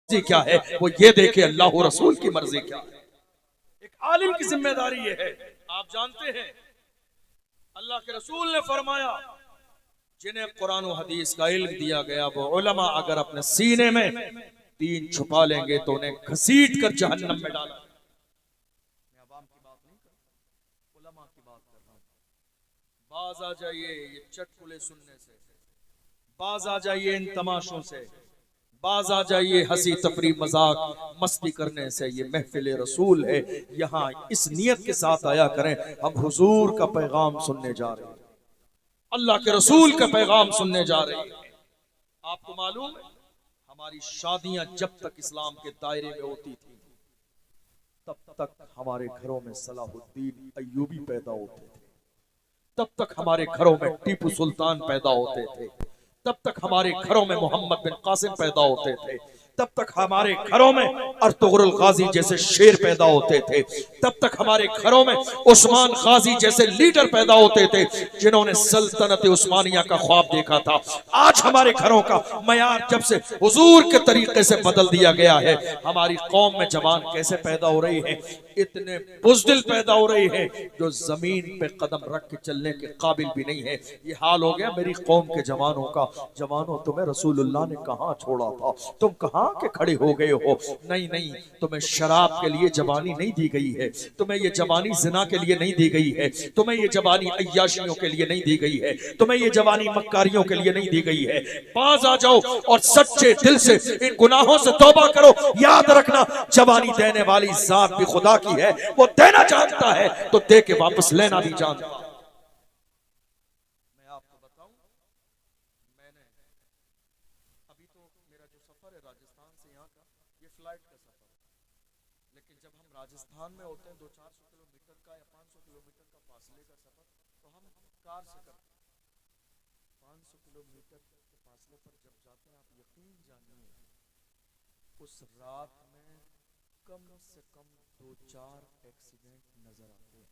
मर्जी क्या है वो ये देखे, अल्लाह और रसूल की मर्जी क्या है। एक आलिम की जिम्मेदारी ये है। आप जानते हैं अल्लाह के रसूल ने फरमाया जिन्हें कुरान और हदीस का इल्म दिया गया वो उलमा अगर अपने सीने में दीन छुपा लेंगे तो उन्हें घसीट कर जहन्नम में डाला। मैं अवाम की बात नहीं कर रहा, उलमा की बात कर रहा हूं। बाज आ जाइए ये चटकुले सुनने से, बाज आ जाइए इन तमाशों से, बाज आ जाइए हंसी तफरी मजाक मस्ती करने से। ये महफिल रसूल है, यहाँ इस नियत के साथ आया करें हम हुजूर का पैगाम सुनने जा रहे हैं, अल्लाह के रसूल का पैगाम सुनने जा रहे हैं। आपको मालूम है हमारी शादियां जब तक इस्लाम के दायरे में होती थी तब तक हमारे घरों में सलाहुद्दीन अय्यूबी पैदा होते थे, तब तक हमारे घरों में टीपू सुल्तान पैदा होते थे, तब तक हमारे घरों में मोहम्मद बिन कासिम पैदा होते थे, तब तक हमारे घरों में अर्तुगरुल गाजी जैसे शेर पैदा होते थे, तब तक हमारे घरों में उस्मान गाजी जैसे लीडर पैदा होते थे जिन्होंने सल्तनत उस्मानिया का ख्वाब देखा था। आज हमारे घरों का मयार जब से हुजूर के तरीके से बदल दिया गया है, हमारी कौम में जवान कैसे पैदा हो रही है, इतने बुज़दिल पैदा हो रहे हैं जो जमीन पे कदम रख के चलने के काबिल भी नहीं है। ये हाल हो गया मेरी कौम के जवानों का। जवानों तुम्हें रसूलुल्लाह ने कहाँ छोड़ा था, तुम कहाँ के खड़े हो गए हो। नहीं नहीं, तुम्हें शराब के लिए जवानी नहीं दी गई है, तुम्हें ये जवानी जिना के लिए नहीं दी गई है, तुम्हें ये जवानी अय्याशियों के लिए नहीं दी गई है, तुम्हें ये जवानी मक्कारियों के लिए नहीं दी गई है। बाज आ जाओ और सच्चे दिल से इन गुनाहों से तौबा करो। याद रखना जवानी देने वाली जात भी खुदा की है, वो देना जानता है तो दे के वापस लेना भी जानता है। मैं आपको बताऊं, मैंने अभी तो मेरा जो सफर है राजस्थान से यहाँ का, ये फ्लाइट का सफर है, लेकिन जब हम राजस्थान में होते हैं 200-400 किलोमीटर का या 500 किलोमीटर का फासले का सफर तो हम कार से करते हैं। 500 किलोमीटर के फासले पर जब जाते हैं, आप यकीन जानिए उस रात में कम से कम 2-4 एक्सीडेंट नजर आते हैं।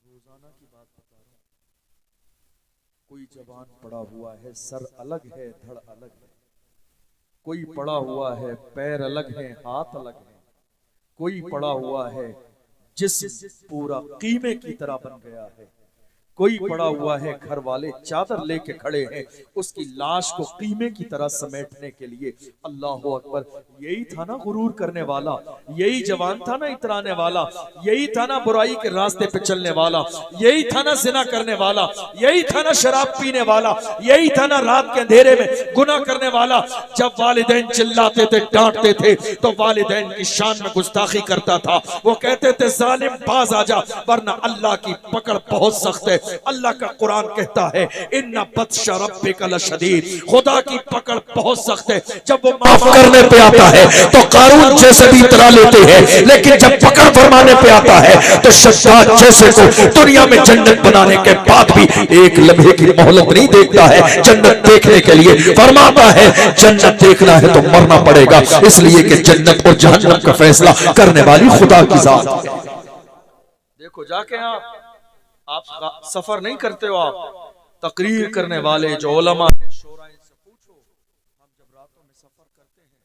रोजाना की बात बता रहा हूं। कोई जवान पड़ा हुआ है, सर अलग है, धड़ अलग है, कोई पड़ा हुआ है, पैर अलग है, हाथ अलग है, कोई पड़ा हुआ है जिस्म पूरा कीमे की तरह बन गया है, कोई पड़ा हुआ है घर वाले चादर लेके खड़े हैं उसकी लाश को कीमे की तरह समेटने के लिए। अल्लाह अकबर, यही था ना गुरूर करने वाला, यही जवान था ना इतराने वाला, यही था ना बुराई के रास्ते पे चलने वाला, यही था ना जिना करने वाला, यही था ना शराब पीने वाला, यही था ना रात के अंधेरे में गुनाह करने वाला। जब वालिदैन चिल्लाते थे, डांटते थे तो वालिदैन की शान में गुस्ताखी करता था। वो कहते थे जालिम बाज आजा वरना अल्लाह की पकड़ बहुत सख्त है। अल्लाह का कुरान कहता है इन्ना बत्श रब्बिका लशदीद, खुदा की पकड़ बहुत सख्त है। जब वो माफ करने पे आता है तो कारून जैसे भी इतरा लेते हैं, लेकिन जब पकड़ फरमाने पे आता है तो शद्दाद जैसे को दुनिया में जन्नत बनाने के बाद भी एक लम्हे की मोहलत नहीं देखता है जन्नत देखने के लिए। फरमाता है जन्नत देखना है तो मरना पड़ेगा, इसलिए कि जन्नत और जहन्नम का फैसला करने वाली खुदा की जात है। देखो जाके आप सफर नहीं करते हो, आप तकरीर करने वाले जो उलमा है शोरा से पूछो। हम जब रातों में सफर करते हैं,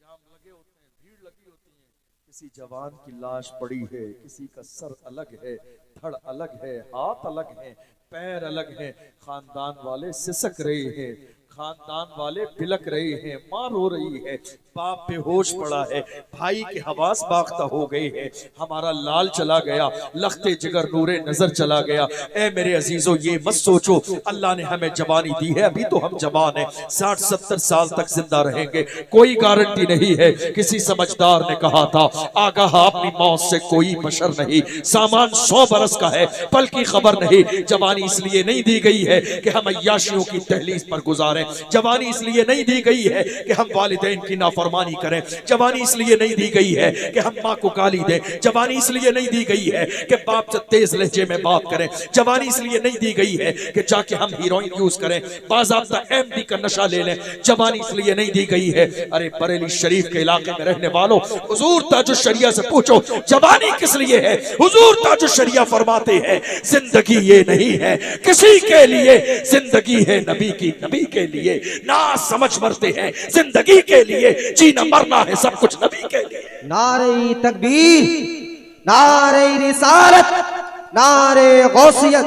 जाम लगे होते हैं, भीड़ लगी होती है, किसी जवान की लाश पड़ी है, किसी का सर अलग है, धड़ अलग है, हाथ अलग है, पैर अलग है, खानदान वाले सिसक रहे हैं, खानदान वाले बिलक रहे हैं, मां रो रही है, बाप बेहोश पड़ा है, भाई के हवास बाख्ता हो गए हैं, हमारा लाल चला गया, लखते जिगर नूरे नजर चला गया। ए मेरे अजीजों, ये मत सोचो अल्लाह ने हमें जवानी दी है, अभी तो हम जवान हैं, 60-70 साल तक जिंदा रहेंगे, कोई गारंटी नहीं है। किसी समझदार ने कहा था आगाह अपनी मौत से कोई बशर नहीं, सामान 100 बरस का है पल की खबर नहीं। जवानी इसलिए नहीं दी गई है कि हम अय्याशियों की दहलीज पर गुजारें, जवानी इसलिए नहीं दी गई है कि हम वालिदैन की नाफरमानी करें, जवानी इसलिए नहीं दी गई है कि हम माँ को गाली दें, जवानी इसलिए नहीं दी गई है कि बाप से तेज लहजे में बात करें, जवानी इसलिए नहीं दी गई है कि जाके हम हीरोइन यूज करें, बाज़ाब्ता एमडी का नशा ले लें, जवानी इसलिए नहीं दी गई है। अरे बरेली शरीफ के इलाके में रहने वालों, हुजूर ताजुश शरिया से पूछो जवानी किस लिए है। हुजूर ताजुश शरिया फरमाते हैं जिंदगी ये नहीं है किसी के लिए, जिंदगी है नबी की, नबी के के लिए, ना समझ मरते हैं जिंदगी के लिए, जीना मरना है सब कुछ नबी के लिए। नारे तकबीर, नारे रिसालत, नारे गौसियत,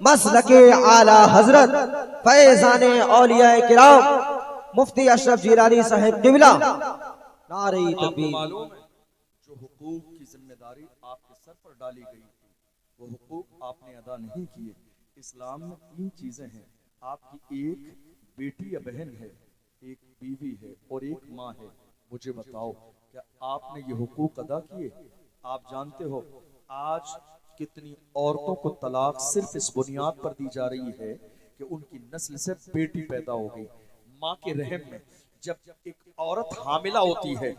मसलके आला हजरत फैजाने औलिया किराम मुफ्ती अशरफ जिलानी साहिब किबला। नारे तकबीर। मालूम है जो हुकूक की जिम्मेदारी आपके सर पर डाली गई थी, वो हुकूक आपने अदा नहीं किए। इस्लाम में 3 चीजें हैं, आपकी एक बेटी या बहन है, एक बीवी है और एक माँ है। मुझे बताओ क्या आपने ये हुकूक अदा किए? आप जानते हो आज कितनी औरतों को तलाक सिर्फ इस बुनियाद पर दी जा रही है कि उनकी नस्ल से बेटी पैदा हो गई। माँ के रहम में जब एक औरत हामिला होती है,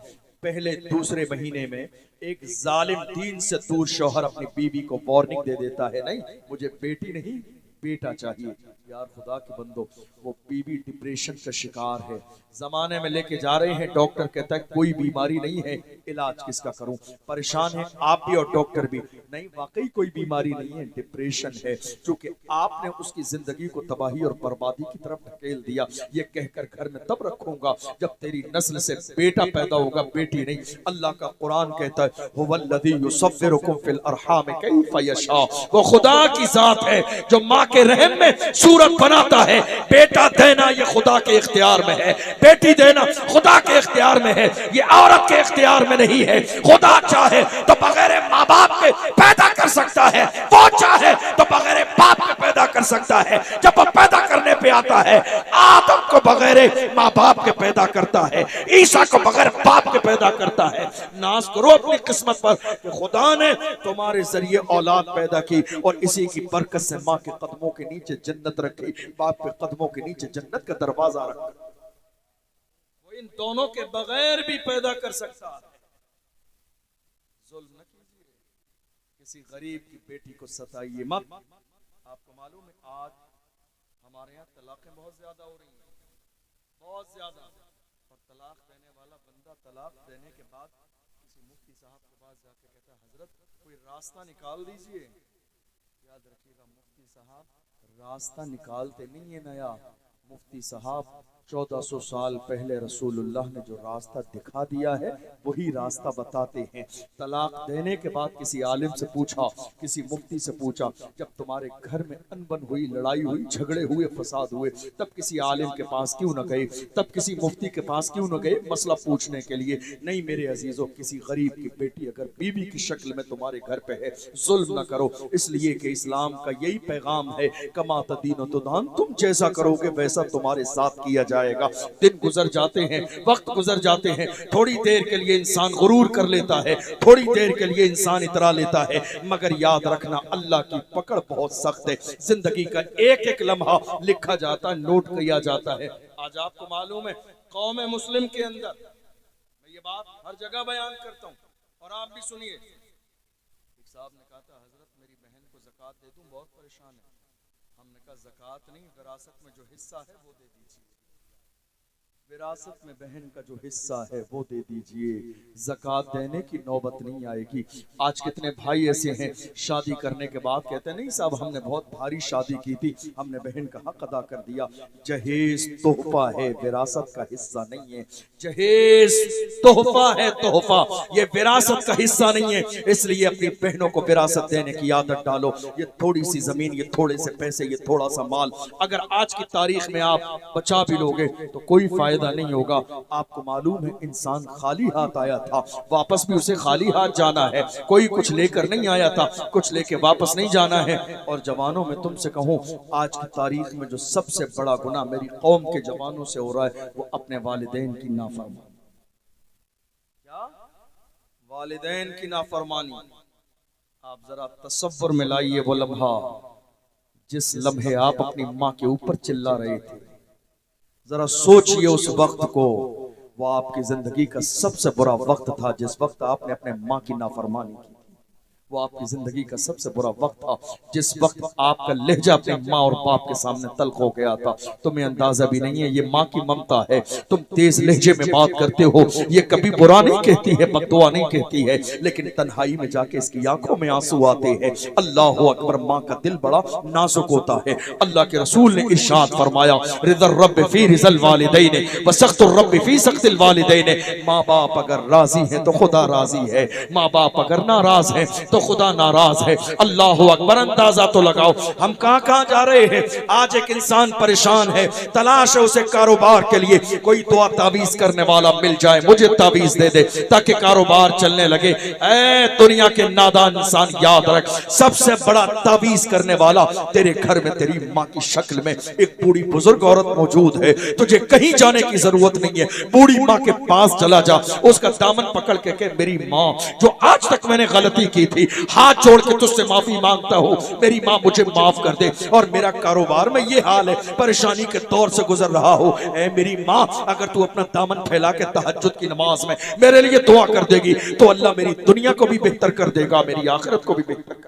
पहले दूसरे महीने में एक जालिम दीन से दूर शौहर अपनी बीवी को वार्निंग दे देता है, नहीं मुझे बेटी नहीं बेटा चाहिए। यार खुदा के बंदो, वो बीवी डिप्रेशन का शिकार है, जमाने में लेके जा रहे हैं, डॉक्टर कहता है कोई बीमारी नहीं है, इलाज किसका करूं, परेशान है आप भी और डॉक्टर भी। नहीं वाकई कोई बीमारी नहीं है, डिप्रेशन है, क्योंकि आपने उसकी जिंदगी को तबाही और बर्बादी की तरफ ढकेल दिया। ये कहकर घर में तब रखूंगा जब तेरी नस्ल से बेटा पैदा होगा, बेटी नहीं। अल्लाह का कुरान कहता है हुवल्लज़ी युसव्विरुकुम फिल अरहाम कैफ़ यशा, वो खुदा की जात है जो माँ के रहम में सूरत बनाता है। बेटा देना ये खुदा के इख्तियार में है, बेटी देना खुदा के इख्तियार में है, ये औरत के इख्तियार में नहीं है। खुदा चाहे तो बगैर माँ बाप के पैदा कर सकता है, वो चाहे तो बगैर बाप के पैदा कर सकता है। जब वो पैदा करने पे आता है, आदम को बगैर माँ बाप के पैदा करता है, ईसा को बगैर बाप के पैदा करता है। नाज करो अपनी किस्मत पर कि खुदा ने तुम्हारे जरिए औलाद पैदा की और इसी की बरकत से माँ के कदमों के नीचे जन्नत रखी, बाप के कदमों के नीचे जन्नत का दरवाजा रखा। वो इन दोनों के बगैर भी पैदा कर सकता है। जुल्म न कीजिए, किसी गरीब की बेटी को सताइए मत। आपको मालूम है आज हमारे यहाँ तलाकें बहुत ज्यादा हो रही हैं, बहुत ज्यादा। और तलाक देने वाला बंदा तलाक देने के बाद किसी मुफ्ती साहब के पास जाके कहता है हजरत कोई रास्ता निकाल दीजिए। याद रखिएगा मुफ्ती साहब रास्ता निकालते नहीं है नया, मुफ्ती साहब 1400 साल पहले रसूलुल्लाह ने जो रास्ता दिखा दिया है वही रास्ता बताते हैं। तलाक देने के बाद किसी आलिम से पूछा, किसी मुफ्ती से पूछा, जब तुम्हारे घर में अनबन हुई, लड़ाई हुई, झगड़े हुए, फसाद हुए, तब किसी आलिम के पास क्यों न गए, तब किसी मुफ्ती के पास क्यों न गए मसला पूछने के लिए? नहीं मेरे अजीजों, किसी गरीब की बेटी अगर बीवी की शक्ल में तुम्हारे घर पे है, जुल्म न करो, इसलिए कि इस्लाम का यही पैगाम है कमा तदीन तुदान, तुम जैसा करोगे वैसा तुम्हारे साथ किया जाएगा। दिन गुजर जाते हैं, वक्त गुजर जाते हैं, थोड़ी देर के लिए इंसान गुरूर कर लेता है, थोड़ी देर के लिए इंसान इतरा लेता है, मगर याद रखना अल्लाह की पकड़ बहुत सख्त है। जिंदगी का एक एक लम्हा लिखा जाता है, नोट किया जाता है। आज आपको मालूम है कौम मुस्लिम के अंदर, मैं ये बात हर जगह बयान करता हूँ और आप भी सुनिए। एक साहब ने कहा था हजरत मेरी बहन को ज़कात दे दूं, बहुत परेशान है। हमने कहा ज़कात नहीं, विरासत में जो हिस्सा है वो दे दीजिए, विरासत में बहन का जो हिस्सा है वो दे दीजिए, ज़कात देने की नौबत नहीं आएगी। आज कितने भाई ऐसे हैं शादी करने के बाद कहते हैं नहीं साहब हमने बहुत भारी शादी की थी, हमने बहन का हक अदा कर दिया। जहेज तोहफा है, विरासत का हिस्सा नहीं है। जहेज तोहफा है, तोहफा, ये विरासत का हिस्सा नहीं है। इसलिए अपनी बहनों को विरासत देने की आदत डालो। ये थोड़ी सी जमीन, ये थोड़े से पैसे, ये थोड़ा सा माल, अगर आज की तारीख में आप बचा भी लोगे तो कोई फायदा नहीं होगा। आपको मालूम है इंसान खाली हाथ आया था, वापस भी उसे खाली हाथ जाना है। कोई कुछ लेकर नहीं आया था, कुछ लेके वापस नहीं जाना है। और जवानों में तुमसे कहूं, आज की तारीख में जो सबसे बड़ा गुनाह मेरी कौम के जवानों से हो रहा है वो अपने वालिदैन की नाफरमानी। क्या? वालिदैन की नाफरमानी। आप जरा तसव्वुर में लाइए वो लम्हा जिस लम्हे आप अपनी माँ के ऊपर चिल्ला रहे थे, जरा सोचिए उस वक्त को। वो आपकी जिंदगी का सबसे बुरा वक्त था जिस वक्त आपने अपने माँ की नाफरमानी की। वो आपकी जिंदगी का सबसे बुरा वक्त था, जिस वक्त आपका लहजा अपने माँ और बाप के सामने तल्ख हो गया था। तुम्हें अंदाजा भी नहीं है, ये माँ की ममता है। तुम तेज लहजे में बात करते हो, ये कभी बुरा नहीं कहती है, बद्दुआ नहीं कहती है, लेकिन तन्हाई में जाके इसकी आंखों में आंसू आते हैं। अल्लाह अकबर, माँ का दिल बड़ा नाजुक होता है। अल्लाह के रसूल ने इरशाद फरमाया, रिज़ल रब्ब फी रिज़ल वालिदैन व सख्तुर रब्ब फी सख्तिल वालिदैन। माँ बाप अगर राजी है तो खुदा राजी है, माँ बाप अगर नाराज है तो खुदा नाराज है। अल्लाह अकबर, अंदाजा तो लगाओ हम कहां कहां जा रहे हैं। आज एक इंसान परेशान है, तलाश है उसे कारोबार के लिए, कोई दुआ ताबीज करने वाला मिल जाए, मुझे ताबीज दे दे ताकि कारोबार चलने लगे। ऐ दुनिया के नादान इंसान, याद रख, सबसे बड़ा ताबीज करने वाला तेरे घर में तेरी माँ की शक्ल में एक बूढ़ी बुजुर्ग औरत मौजूद है। तुझे कहीं जाने की जरूरत नहीं है, बूढ़ी माँ के पास चला जा, उसका दामन पकड़ के कह, मेरी माँ जो आज तक मैंने गलती की थी, हाथ जोड़ के तुझसे माफी मांगता हूँ, मेरी माँ मुझे माफ कर दे, और मेरा कारोबार में ये हाल है, परेशानी के दौर से गुजर रहा हो। ऐ मेरी माँ, अगर तू अपना दामन फैला के तहज्जुद की नमाज में मेरे लिए दुआ कर देगी तो अल्लाह मेरी दुनिया को भी बेहतर कर देगा, मेरी आखिरत को भी बेहतर